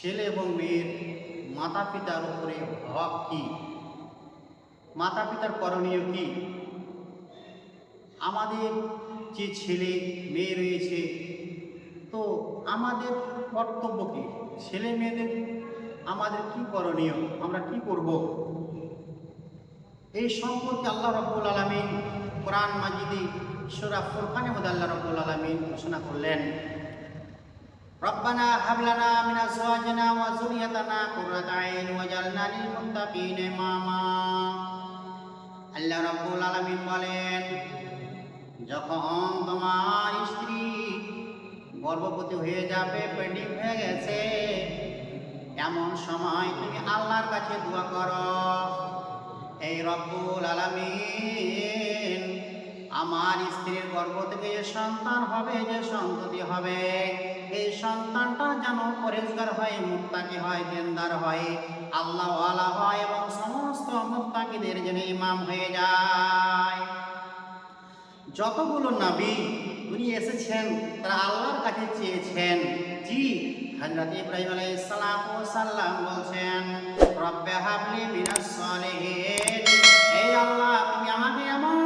ছেলে এবং মেয়ের মাতা পিতার উপরে হক কি, মাতা পিতার করণীয় কি। আমাদের যে ছেলে মেয়ে রয়েছে, তো আমাদের কর্তব্য কি, ছেলে মেয়েদের আমাদের কি করণীয়, আমরা কি করব, এই সম্পর্কে আল্লাহ রাব্বুল আলামিন কোরআন মাজিদে সূরা ফুরকানের মধ্যে আল্লাহ রাব্বুল আলামিন ঘোষণা করলেন, রব্বানা হাব লানা মিন আজওয়াজিনা ওয়া যুররিয়াতিনা কুররাতা আইন ওয়াজআলনা লিল মুত্তাকিনা ইমামা। আল্লাহ রাব্বুল আলামিন বলেন, যখন তোমার স্ত্রী গর্ভবতী হয়ে যাবে, প্রেগন্যান্ট হয়ে গেছে, এমন সময় তুমি আল্লাহর কাছে দোয়া করো, এই রব্বুল আলামিন আমার স্ত্রীর গর্ভ থেকে যে সন্তান হবে, যে সন্ততি হবে, এই সন্তানটা যেন পরেজগার হয়, মুত্তাকি হয়, দিনদার হয়, আল্লাহওয়ালা হয় এবং সমস্ত মুত্তাকিদের যেন ইমাম হয়ে যায়। যতগুলো নবী দুনিয়া এসেছেন তারা আল্লাহর কাছে চেয়েছেন। জি, হযরত ইব্রাহিম আলাইহিস সালাম বলছেন, রব্বে হাবলি মিনাস সালিহিন, এই আল্লাহ তুমি আমাকে এমন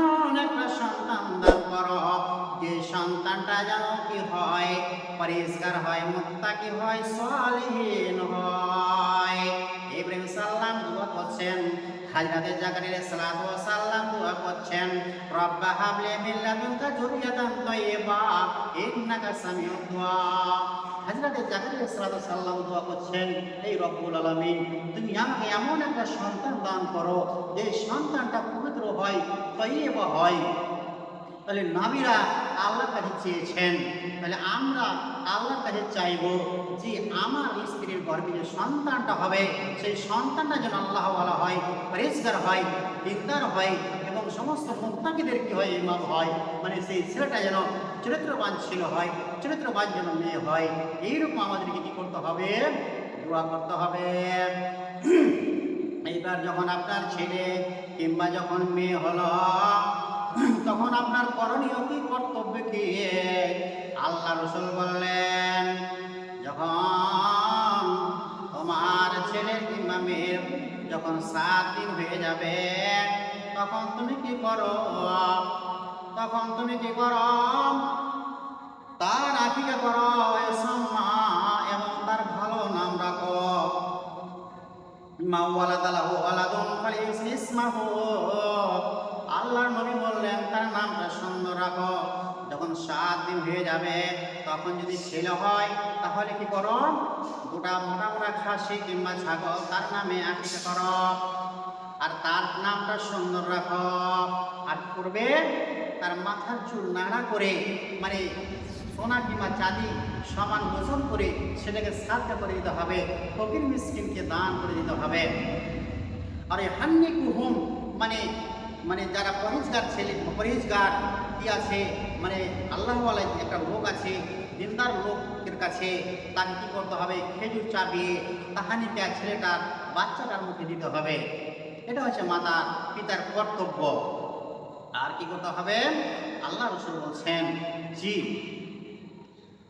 একটা সন্তান দান করো যে সন্তানটা যেন কি হয়, পরিষ্কার হয়, মুত্তাকি হয়, সালিহিন হয়। ইব্রাহিম সাল্লাম দোয়া করছেন, হযরত জাকারিয়া সালাম দোয়া করছেন, রব্বা হাবলি মিন লাদুনকা যুররিয়াতান তাইয়্যিবা ইন্নাকা সামিউদ দুআ। হযরত জাকারিয়া সালাম দোয়া করছেন, এই রব্বুল আলামিন তুমি আমাকে এমন একটা সন্তান দান করো যে সন্তানটা পবিত্র হয়, তাইয়্যিবা হয়। তাহলে নবীরা আল্লাহর কাছে চেয়েছেন, তাহলে আমরা আল্লাহর কাছে চাইবো যে আমার স্ত্রীর গর্ভে যে সন্তানটা হবে, সেই সন্তানটা যেন আল্লাহওয়ালা হয়, পরেজগার হয়, দিনদার হয় এবং সমস্ত মুত্তাকিদের কি হয়, ইমাম হয়। মানে সেই ছেলেটা যেন চরিত্রবান ছিল হয়, চরিত্রবান যেন মেয়ে হয়। এইরকম আমাদেরকে কি করতে হবে, দোয়া করতে হবে। এইবার যখন আপনার ছেলে কিংবা যখন মেয়ে হলো, তখন আপনার করণীয় কি, কর্তব্য কি। আল্লাহ রাসূল বললেন, যখন তোমার ছেলে কিংবা মেয়ের যখন 7 দিন হয়ে যাবে, তখন তুমি কি করো, তার আকিকা করো, এবং তার ভালো নাম রাখো। আল্লাহর নবী বললেন, তার নামটা সুন্দর রাখো। যখন 7 দিন হয়ে যাবে, তখন যদি ছেলে হয় তাহলে কি করো, দুটা মোটা খাসি কিংবা ছাগল তার নামে আকিকা করো, আর তার নামটা সুন্দর রাখো। আর করবে, তার মাথার চুল নাড়া করে, মানে সোনা কিংবা চাঁদি সমান ওজন করে সেটাকে সাদকা করে দিতে হবে, ফকির মিসকিনকে দান করে দিতে হবে। আর এই হান্নিকুহুম মানে মানে যারা পরেজগার ছেলে, পরেজগার কি আছে, মানে আল্লাহওয়ালা একটা লোক আছে, দিনদার লোকের কাছে তাকে কি করতে হবে, খেজুর চাপিয়ে তাহানিকে ছেলেটার বাচ্চাটার মুখে দিতে হবে। এটা হচ্ছে মাতা পিতার কর্তব্য। আর কি করতে হবে, আল্লাহ রাসূল বলছেন, জি,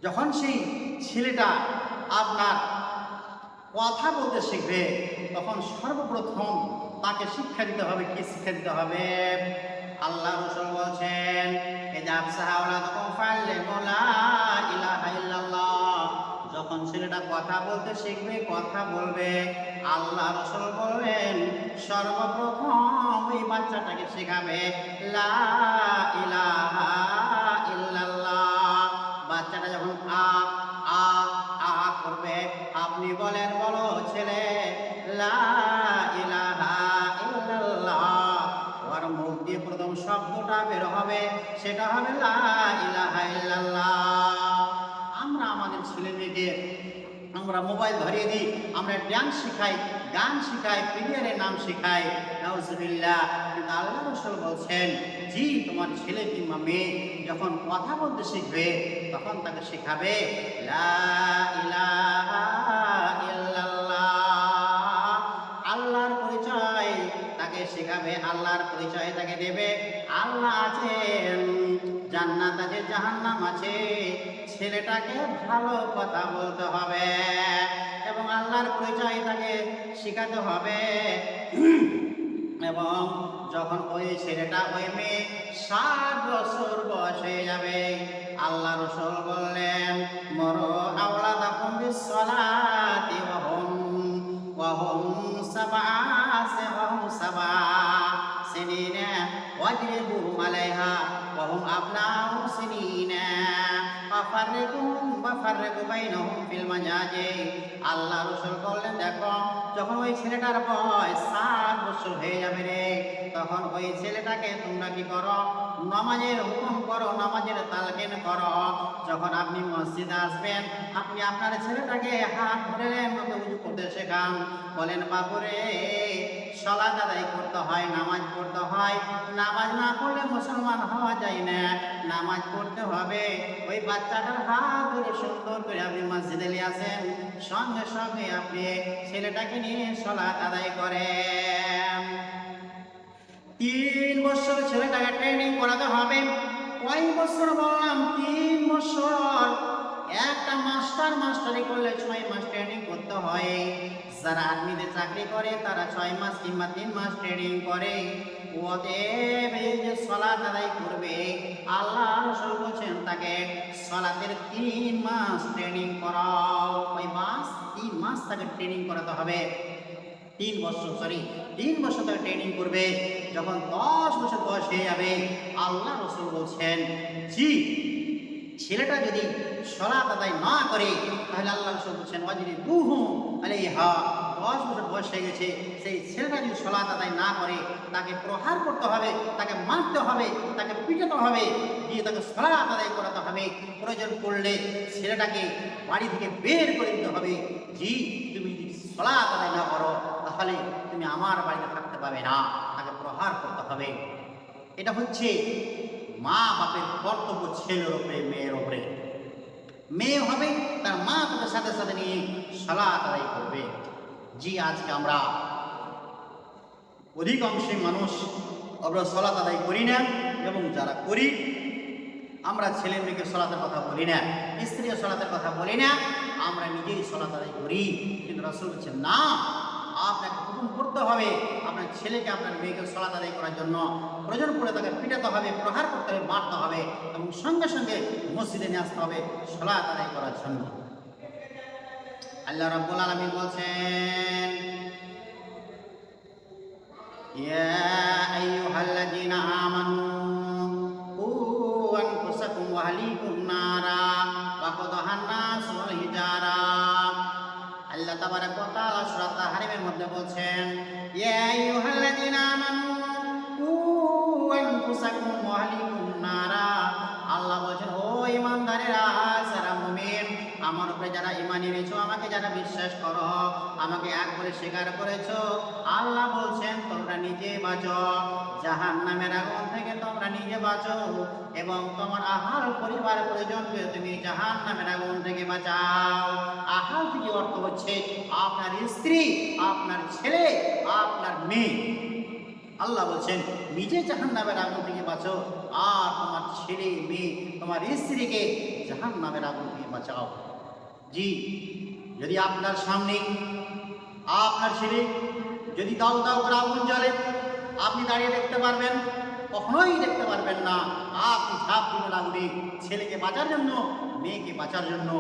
যখন সেই ছেলেটা আপনার কথা বলতে শিখবে, তখন সর্বপ্রথম তাকে শিক্ষা দিতে হবে। কি শিক্ষা দিতে হবে, আল্লাহ রাসূল বলছেন, যখন ছেলেটা কথা বলতে শিখবে, কথা বলবে, আল্লাহ রাসূল বলবেন সর্বপ্রথম ওই বাচ্চাটাকে শেখাবে লা ইলাহা ইল্লাল্লাহ। বাচ্চাটা যখন আ আ আ করবে, আপনি বলেন, বলো ছেলে লা ইলাহা ইল্লাল্লাহ। ওর মুখ দিয়ে প্রথম শব্দটা বের হবে, সেটা হবে লা ইলাহা ইল্লাল্লাহ। আমরা আমাদের ছেলে মেয়েকে আমরা মোবাইল ধরিয়ে দিই, আমরা ডান্স শিখাই, গান শিখাই, প্রিয়ারের নাম শিখাই, নাউজুবিল্লাহ। কিন্তু আল্লাহ রাসূল বলছেন, জি, তোমার ছেলে কিংবা মেয়ে যখন কথা বলতে শিখবে, তখন তাকে শেখাবে লা ইলাহা ইল্লাল্লাহ। আল্লাহর পরিচয় তাকে শেখাবে, আল্লাহর পরিচয় তাকে দেবে। আল্লাহ আছেন, জান্নাত আছে, জাহান্নাম আছে, ছেলেটাকে ভালো কথা বলতে হবে এবং পরিচয় তাকে শিখাতে হবে। এবং যখন ওই ছেলেটা ওই মেয়ে 7 বছর বয়স হয়ে যাবে, আল্লাহ রাসূল বললেন, মরু আওলাদাকুম বিসসালাতি ওয়া হুম সাবআ সিনিনা ওয়াজরিবুহুম আলাইহা ওয়া হুম আবনাউ সিনিনা ফাররিকু বাইনাহুম ফিল মাজাজি। আল্লাহ রাসূল বললেন, দেখো যখন ওই ছেলেটার বয়স 7 বছর হয়ে যাবে রে, তখন ওই ছেলেটাকে তোমরা কি করো, নামাজের হুকুম করো, নামাজের তালকিন করো। যখন আপনি মসজিদে আসবেন, আপনি আপনার ছেলেটাকে হাত ধরে উযু করতে শেখান। বলেন, বাবুরে সালাত আদায় করতে হয়, নামাজ পড়তে হয়, নামাজ না পড়লে মুসলমান হওয়া যায় না, নামাজ পড়তে হবে। ওই বাচ্চাটার হাত ধরে সুন্দর করে আপনি মসজিদে নিয়ে আসেন, সঙ্গে সঙ্গে আপনি ছেলেটাকে নিয়ে সালাত আদায় করেন। 3 বছর ছেলেটাকে ট্রেনিং করাতে হবে। কয় বছর বললাম? 3 বছর। একটা মাস্টারি করলে 6 মাস ট্রেনিং করতে হয়। যারা আর্মিতে চাকরি করে তারা 6 মাস কিংবা 3 মাস ট্রেনিং করে। ওদের এই যে সালাত আদায় করবে, আল্লাহ রাসূল বলেছেন তাকে সালাতের 3 মাস ট্রেনিং করাও। ওই মাস 3 মাস তাকে ট্রেনিং করাতে হবে। 3 বছর তাকে ট্রেনিং করবে। যখন 10 বছর বয়স হয়ে যাবে, আল্লাহ রাসূল বলছেন, জি ছেলেটা যদি সালাত আদায় না করে, তাহলে আল্লাহ রাসূল বলছেন ওয়াজরিবুহুম আলাইহা, 10 বছর বয়স হয়ে গেছে, সেই ছেলেটা যদি সালাত আদায় না করে, তাকে প্রহার করতে হবে, তাকে মারতে হবে, তাকে পিটাতে হবে, দিয়ে তাকে সালাত আদায় করাতে হবে। প্রয়োজন পড়লে ছেলেটাকে বাড়ি থেকে বের করে দিতে হবে। জি তুমি যদি সালাত আদায় না করো, তাহলে তুমি আমার বাড়িতে থাকতে পাবে না, তাকে প্রহার করতে হবে। এটা হচ্ছে মা বাপের কর্তব্য ছেলের উপরে, মেয়ের উপরে। মেয়ে হবে তার মা বাপের সাথে সাথে নিয়ে সালাত আদায় করবে। জি আজকে আমরা অধিকাংশই মানুষ আমরা সালাত আদায় করি না, এবং যারা করি আমরা ছেলে মেয়েকে সালাতের কথা বলি না, স্ত্রীর সালাতের কথা বলি না, আমরা নিজেই সালাত আদায় করি। কিন্তু রাসূল বলেছেন, না, আপনাকে হুকুম করতে হবে আপনার ছেলেকে, আপনার মেয়েকে সালাত আদায় করার জন্য। প্রয়োজন পড়লে তাকে পিটাতে হবে, প্রহার করতে হবে, মারতে হবে, এবং সঙ্গে সঙ্গে মসজিদে নিয়ে আসতে হবে সালাত আদায় করার জন্য। আল্লাহ রাব্বুল আলামিন বলছেন, ইয়া আইয়ুহাল্লাযীনা আমানু কু আনফুসাকুম ওয়া আহলিকুম নারা ওয়াকুদুহান নাস ওয়াল হিজারা। আল্লাহ তাবারাক ওয়া তাআলা সূরা তাহরিমের মধ্যে বলছেন, ইয়া আইয়ুহাল্লাযীনা আমানু কু আনফুসাকুম ওয়া আহলিকুম নারা। আল্লাহ বলেন, ও ঈমানদারেরা, যারা মুমিন, আমার উপরে যারা ঈমান এনেছো, আমাকে যারা বিশ্বাস করো, আমাকে এক করে স্বীকার করেছো, আল্লাহ বলছেন তোমরা নিজে বাঁচো, জাহান্নামের আগুন থেকে তোমরা নিজে বাঁচো, এবং তোমার আহাল পরিবার পরিজনকে তুমি জাহান্নামের আগুন থেকে বাঁচাও। আহাল থেকে অর্থ হচ্ছে আপনার স্ত্রী, আপনার ছেলে, আপনার মেয়ে। আল্লাহ বলছেন নিজে জাহান্নামের আগুন থেকে বাঁচো, আর তোমার ছেলে মেয়ে, তোমার স্ত্রীকে জাহান্নামের আগুন থেকে বাঁচাও। জি যদি আপনার সামনে আপনার ছেলে যদি দাউ দাউ করে আগুন জ্বলে, আপনি দাঁড়িয়ে দেখতে পারবেন? কখনোই দেখতে পারবেন না। আপনি ঝাঁপ দিবেন আগুনে, ছেলেকে বাঁচার জন্য, মেয়েকে বাঁচার জন্য।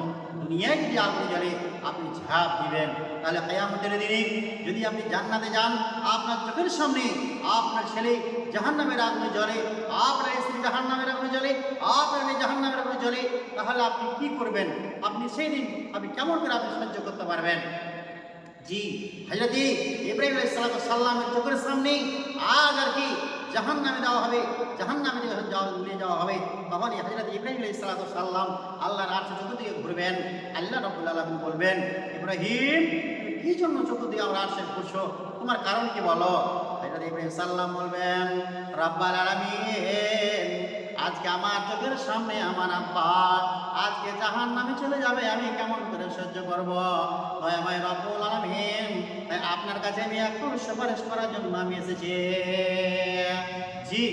দুনিয়ায় যদি আগুন জ্বলে আপনি ঝাঁপ দিবেন। তাহলে কিয়ামতের দিনে যদি আপনি জান্নাতে যান, আপনার চোখের সামনে আপনার ছেলে জাহান্নামের আগুনে জ্বলে, আপনার স্ত্রী জাহান্নামের আগুনে জ্বলে, আপনার মেয়ে জাহান্নামের আগুনে জ্বলে, তাহলে আপনি কি করবেন? আপনি সেই দিন আপনি কেমন করে আপনি সহ্য করতে পারবেন? জি হযরত ইব্রাহিম আলাইহিস সালামের চোখের সামনে আজ আর কি জাহান্নামে দেওয়া হবে, জাহান্নামে নিয়ে যাওয়া হবে, তখন হযরত ইব্রাহিম আলাইহিস সালাম আল্লাহর আরশে চতুর্দিকে ঘুরবেন। আল্লাহ রাব্বুল আলামিন বলবেন, ইব্রাহিম তুমি কি জন্য চতুর্দিকে আমার আরশে ঘুরছো, তোমার কারণ কি বলো? হযরত ইব্রাহিম সাল্লাম বলবেন, রাব্বুল আলামিন, আজকে আমার চোখের সামনে আমার আব্বা আজকে জাহান্নামে চলে যাবে, আমি কেমন করে সহ্য করব? দয়াময় রব্বুল আলামিন, তাই আপনার কাছে আমি একটু সুপারিশ করার জন্য আমি এসেছি। জি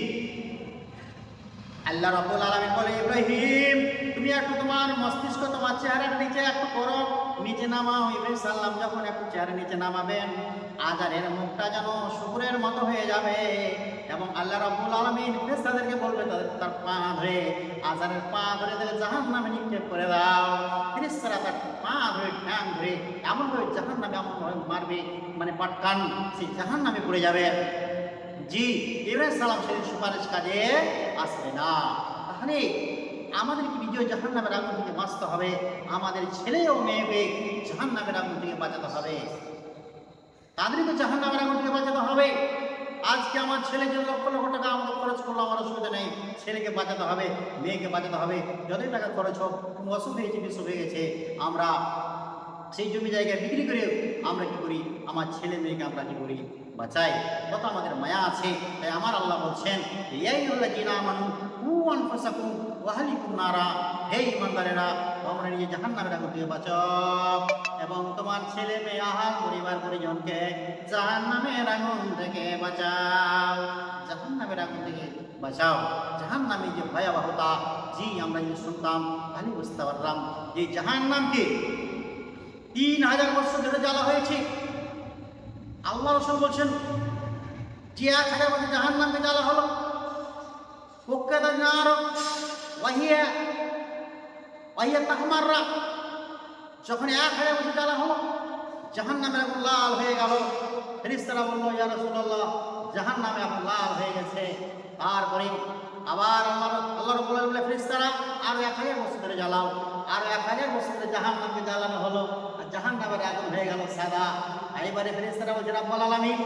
আল্লাহ রাব্বুল আলামিন বলে, ইব্রাহিম তুমি একটু তোমার মস্তিষ্ক তোমার চেহারার নিচে একটু করো, নিচে নামাও। ইব্রাহিম সাল্লাম যখন একটু চেহারা নিচে নামাবেন, আজারের মুখটা যেন শুকুরের মতো হয়ে যাবে। এবং আল্লাহ রাব্বুল আলামিন ফেরেশতাদেরকে বলবে তার পা ধরে, আজারের পা ধরে তাহলে জাহান্নামে নিক্ষেপ করে দাও। ফেরেশতারা তার পা ধরে ঠ্যাং ধরে এমনভাবে জাহান্নামে এমনভাবে মারবে, মানে পাটকান সেই জাহান্নামে পড়ে যাবে। জি, ইব্রাহিম সালাম সেদিন সুপারিশ কাজে আসবে না। তাহলে আমাদেরকে নিজেও জাহান্নামের আগুন থেকে বাঁচতে হবে, আমাদের ছেলে ও মেয়েকে জাহান্নামের আগুন থেকে বাঁচাতে হবে, তাদেরকে জাহান্নামের আগুন থেকে বাঁচাতে হবে। আজকে আমার ছেলেকে লক্ষ লক্ষ টাকা আমাকে খরচ করলো, আমার অসুবিধা নেই, ছেলেকে বাঁচাতে হবে, মেয়েকে বাঁচাতে হবে। যতই টাকা খরচ হোক, কোনো অসুখ হয়েছে, বিসুখ হয়ে গেছে, আমরা সেই জমি জায়গায় বিক্রি করে আমরা কি করি, আমার ছেলে মেয়েকে আমরা কি করি, বাঁচাই। কত আমাদের মায়া আছে। তাই আমার আল্লাহ বলছেন, হে ইমানদারেরা, তোমরা নিজে জাহান্নামের আগুন থেকে বাঁচাও এবং তোমার ছেলে মেয়ে আহাল পরিবার পরিজনকে জাহান্নামের আগুন থেকে বাঁচাও। জাহান্নামের আগুন থেকে বাঁচাও। জাহান্নামে যে ভয়াবহতা, জি আমরা যদি শুনতাম তাহলে বুঝতে পারলাম যে জাহান্নামকে 3000 বছর ধরে জ্বালা হয়েছে। আল্লাহ রাসূল বলছেন যে 1000 বছর জাহান্নামকে জ্বালা হলো, ওয়াকাদান নার ওয়াহিয়া তাহমাররা, যখন 1000 বছর জ্বালা হলো, জাহান্নামের আগুন লাল হয়ে গেল। ফেরেশতারা বলল, ইয়া রাসূলুল্লাহ, জাহান্নামে আগুন লাল হয়ে গেছে। তারপরে আবার আল্লাহ রাব্বুল আলামিন বলে, ফেরেশতারা আরো 1000 বছর ধরে জ্বালাও। আরো 1000 বছর ধরে জাহান্নামকে জ্বালানো হলো, আর জাহান্নামের আগুন হয়ে গেল সাদা। এইবারে ফেরেশতারা বলছে, রাব্বুল আলামিন,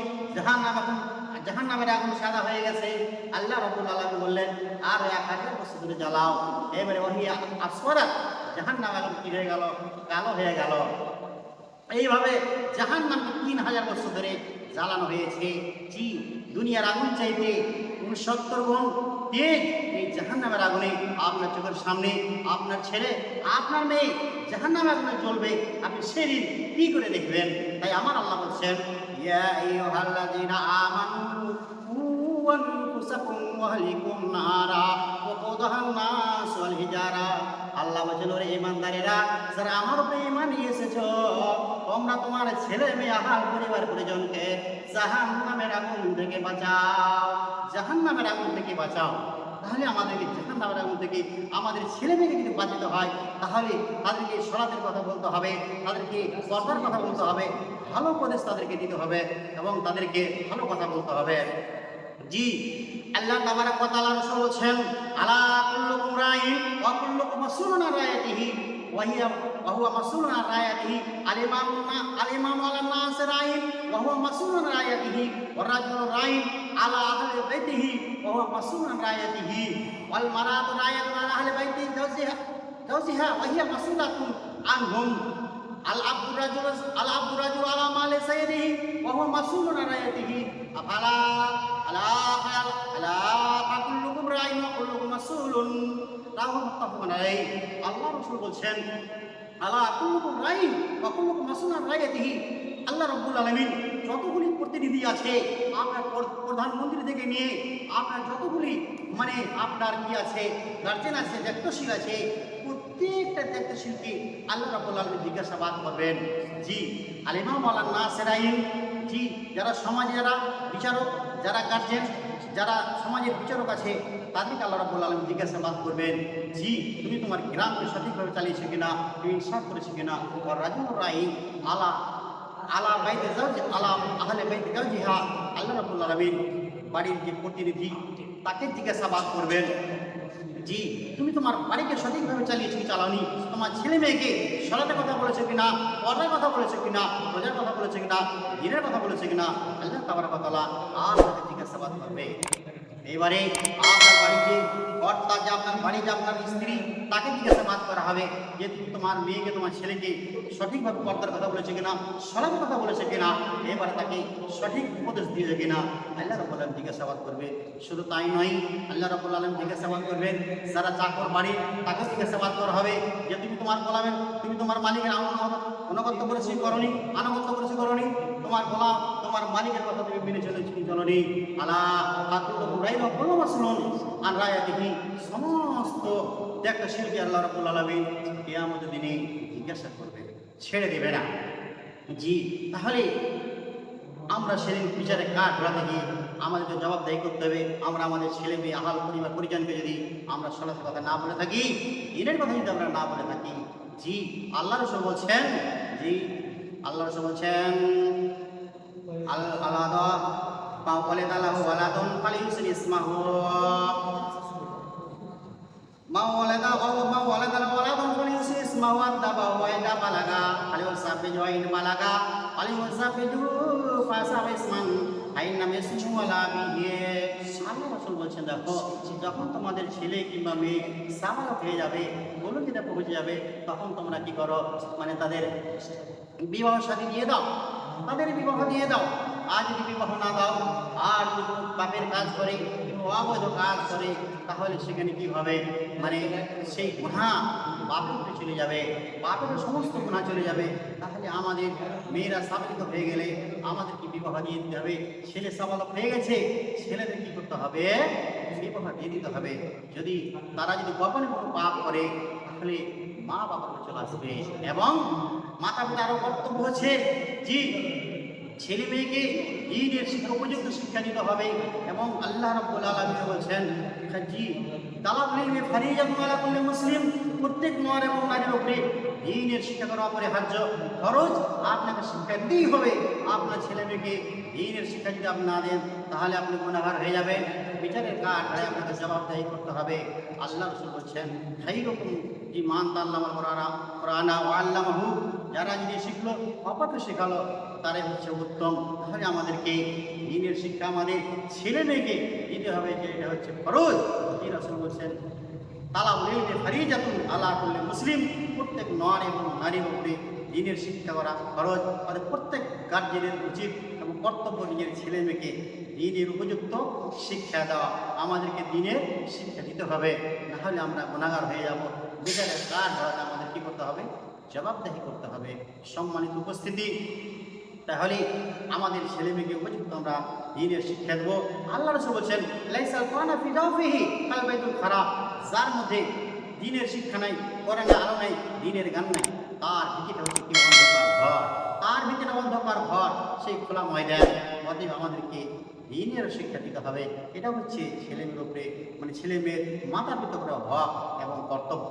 জাহান্নামের আগুন সাদা হয়ে গেছে। আল্লাহ রাব্বুল আলামিন বললেন, আরো 1000 বছর ধরে জ্বালাও। এবারে ওহিয়া আসওয়ারাত, জাহান্নামের আগুন কি হয়ে গেল, কালো হয়ে গেল। এইভাবে জাহান্নামকে 3000 বছর ধরে জ্বালানো হয়েছে। জি, দুনিয়ার আগুন চাইতে 69 গুণ তেজ এই জাহান্নামের আগুনে। আপনার চোখের সামনে আপনার ছেলে, আপনার মেয়ে জাহান্নামের আগুনে জ্বলবে, আপনি সেদিন কি করে দেখবেন? তাই আমার আল্লাহ বলছেন, ইয়া আইয়ুহাল্লাযীনা আমানু কু আনফুসাকুম ওয়া আহলিকুম নারা ওয়াকুদুহান নাস ওয়াল হিজারা। আল্লাহ বলেন, ওরে ঈমানদারেরা, যারা আমার উপরে ঈমান নিয়ে এসেছো, তোমরা তোমার ছেলে মেয়ে আহাল পরিবার পরিজনকে জাহান্নামের আগুন থেকে বাঁচাও, জাহান্নামের আগুন থেকে বাঁচাও। তাহলে আমাদেরকে জাহান্নামের আগুন থেকে আমাদের ছেলে মেয়েকে যদি বাঁচাতে হয়, তাহলে তাদেরকে সলাতের কথা বলতে হবে, তাদেরকে পর্দার কথা বলতে হবে, ভালো উপদেশ তাদেরকে দিতে হবে এবং তাদেরকে ভালো কথা বলতে হবে। জি, আল্লাহ তাবারাক ওয়া তাআলা রাসূল বলেন, আলা কুল্লুকুম রাইন ওয়া কুল্লুকুম মাসউলুন আন রাইয়াতিহি ওয়া হুয়া মাসউলুন আন রাইয়াতিহি। আল-ইমামু আলান নাস রাইন ওয়া হুয়া মাসউলুন আন রাইয়াতিহি ওয়া রাজুলু রাইন আলা আহলি বাইতিহি ওয়া হুয়া মাসউলুন আন রাইয়াতিহি ওয়াল মারাতু রাইয়াতুন আলা আহলি বাইতি জাওজিহা ওয়া হিয়া মাসউলাতুন আনহুম। আল-আবদু রাজুলু আলা মালি সাইয়্যিদিহি ওয়া হুয়া মাসউলুন আন রাইয়াতিহি। আফালা কুল্লুকুম রাইন ওয়া কুল্লুকুম মাসউলুন। রাওয়াহু মুত্তাফাকুন আলাইহি। আল্লাহ রাসূল বলছেন, আলা কুল্লুকুম রাইন ওয়া কুল্লুকুম মাসউলুন আন রাইয়াতিহি। আল্লাহ রাব্বুল আলামিন যতগুলি প্রতিনিধি আছে, আপনার প্রধানমন্ত্রী থেকে নিয়ে আপনার যতগুলি মানে আপনার কি আছে, গার্জেন আছে, দায়িত্বশীল আছে, প্রত্যেকটা দায়িত্বশীলকে আল্লাহ রাব্বুল আলামিন জিজ্ঞাসাবাদ করবেন। জি, আল-ইমামু আলান নাস রাইন। জি, যারা সমাজে, যারা বিচারক, যারা গার্জেন, যারা সমাজের বিচারক আছে, তাদেরকে আল্লাহ রাব্বুল আলামিন জিজ্ঞাসাবাদ করবেন। জি, তুমি তোমার গ্রামকে সঠিকভাবে চালিয়েছো কিনা, তুমি ইনসাফ করেছো কিনা। রাজুল রাইন আলা বাইতি জাওজি আলা আহলি বাইতি জাওজিহা। আল্লাহ রাব্বুল আলামিন বাড়ির যে প্রতিনিধি তাকে জিজ্ঞাসাবাদ করবেন। জি, তুমি তোমার বাড়িকে সঠিকভাবে চালিয়েছো কি চালাওনি, তোমার ছেলে মেয়েকে সলাতের কথা বলেছো কিনা, পর্দার কথা বলেছো কিনা, রোজার কথা বলেছো কিনা, দিনের কথা বলেছো কিনা। আল্লাহ তাবারাক ওয়া তাআলা আর তাকে জিজ্ঞাসাবাদ করবে। এবারে আপনার বাড়িতে কর্তা, যে আপনার বাড়ি, যে আপনার স্ত্রী, তাকে জিজ্ঞাসাবাদ করা হবে যে তুমি তোমার মেয়েকে, তোমার ছেলেকে সঠিকভাবে পর্দার কথা বলেছে কিনা, সলাতের কথা বলেছে কিনা, এবারে তাকে সঠিক উপদেশ দিয়েছে কিনা। আল্লাহ রাব্বুল আলামিন জিজ্ঞাসাবাদ করবে। শুধু তাই নয়, আল্লাহ রাব্বুল আলামিন জিজ্ঞাসাবাদ করবেন যারা চাকর বাড়ি, তাকে জিজ্ঞাসাবাদ করা হবে যে তুমি তোমার গোলামের, তুমি তোমার মালিকের অনুগত্য করেছো করনি, আনুগত্য করেছো করনি, তোমার গোলাম তোমার মালিকের কথা তুমি মেনে চলনি। আলা আকুল্লুকুম রাইন ওয়া কুল্লু মাসনুন আন রায়াতিহি, সমস্ত একটা শিল্পী আল্লাহ রাব্বুল আলামিন কিয়ামতের দিনে জিজ্ঞাসা করবে, ছেড়ে দেবে না। জি, তাহলে আমরা সেদিন বিচারে কাঠ ঘোরাতে গিয়ে আমাদেরকে জবাবদাহি করতে হবে। আমরা আমাদের ছেলে মেয়ে আহাল পরিবার পরিজনকে যদি আমরা সলাতের কথা না বলে থাকি, দিনের কথা যদি আমরা না বলে থাকি, জি আল্লাহ রাসূল বলছেন, জি আল্লাহ রাসূল বলছেন আলাদা মা ওয়ালাদাহু ওয়ালাদুন ফালিউসিন ইসমাহু মা ওয়ালাদাহু ওয়ালাদুন ফালিউসিন ইসমাহু আদাবা ওয়া ইদা বালাগা ফালিউসাবিজু ওয়া ইন বালাগা ফালিউসাবিজু ফাসাবা ইসমান আইন নামে সুমলা বিহে। আল্লাহ রাসূল বলছেন, দেখো যখন তোমাদের ছেলে কিংবা মেয়ে সাবালক হয়ে যাবে, বলুকিতে পৌঁছে যাবে, তখন তোমরা কি করো, মানে তাদের বিবাহ শাদী দিয়ে দাও, তাদের বিবাহ দিয়ে দাও। আর যদি বিবাহ না দাও, আর যদি কোনো পাপের কাজ করে, কোনো অবৈধ কাজ করে, তাহলে সেখানে কি হবে, মানে সেই গুনাহ বাপের উপরে চলে যাবে, বাপের সমস্ত গুনাহ চলে যাবে। তাহলে আমাদের মেয়েরা সাবালিক হয়ে গেলে আমাদেরকে বিবাহ দিয়ে দিতে হবে। ছেলে সাবালক হয়ে গেছে, ছেলেদের কি করতে হবে, বিবাহ দিয়ে দিতে হবে। যদি তারা যদি গোপনে কোনো পাপ করে, তাহলে মা বাবার কাছে চলে আসবে। এবং মাতা পিতারও কর্তব্য হচ্ছে, জি ছেলে মেয়েকে দ্বীনের শিক্ষা, উপযুক্ত শিক্ষা দিতে হবে। এবং আল্লাহ রাব্বুল আলামিন বলছেন, জি তালাবুল ইলমি ফারিজাতুন আলা কুল্লি মুসলিম, প্রত্যেক নর এবং নারীর উপরে দ্বীনের শিক্ষা করা অপরিহার্য, ফরজ। আপনাকে শিক্ষা দিতেই হবে। আপনার ছেলে মেয়েকে দ্বীনের শিক্ষা যদি আপনি না দেন, তাহলে আপনি গুনাহগার হয়ে যাবেন। বিচারের কাঠে আপনাকে জবাবদাহি করতে হবে। আল্লাহ রাসূল বলছেন, খাইরুকুম মান তাআল্লামাল কুরআনা ওয়া আল্লামাহু, যারা যদি শিখলো অপরকে শেখালো, তারাই হচ্ছে উত্তম। তাহলে আমাদেরকে দ্বীনের শিক্ষা আমাদের ছেলে মেয়েকে দিতে হবে, যে এটা হচ্ছে ফরজ। এই রাসূল বলছেন, তালাবুল ইলমি ফারিজাতুন আলা কুল্লি মুসলিম, প্রত্যেক নর এবং নারীর উপরে দ্বীনের শিক্ষা করা ফরজ। মানে প্রত্যেক গার্জেনের উচিত এবং কর্তব্য নিজের ছেলে মেয়েকে দ্বীনের উপযুক্ত শিক্ষা দেওয়া। আমাদেরকে দ্বীনের শিক্ষা দিতে হবে, নাহলে আমরা গুনাহগার হয়ে যাব। বিচারের কাঠ ধরাতে আমাদের কী করতে হবে, জবাবদাহি করতে হবে। সম্মানিত উপস্থিতি, তাহলে আমাদের ছেলে মেয়েকে উপযুক্ত আমরা দ্বীনের শিক্ষা দেবো। আল্লাহ রাসূল বলছেন, লাইসাল কুরআনু ফি জাওফিহি কাল বাইতুল খারাব, যার মধ্যে দ্বীনের শিক্ষা নাই, কোরআনের আলো নাই, দ্বীনের গান নাই, তার ভিতরে হচ্ছে কি অন্ধকার ঘর, তার ভিতরে অন্ধকার ঘর, সেই খোলা ময়দান। অতএব আমাদেরকে দ্বীনের শিক্ষা দিতে হবে। এটা হচ্ছে ছেলে মেয়ের উপরে, মানে ছেলে মেয়ের মাতা পিতার হক এবং কর্তব্য।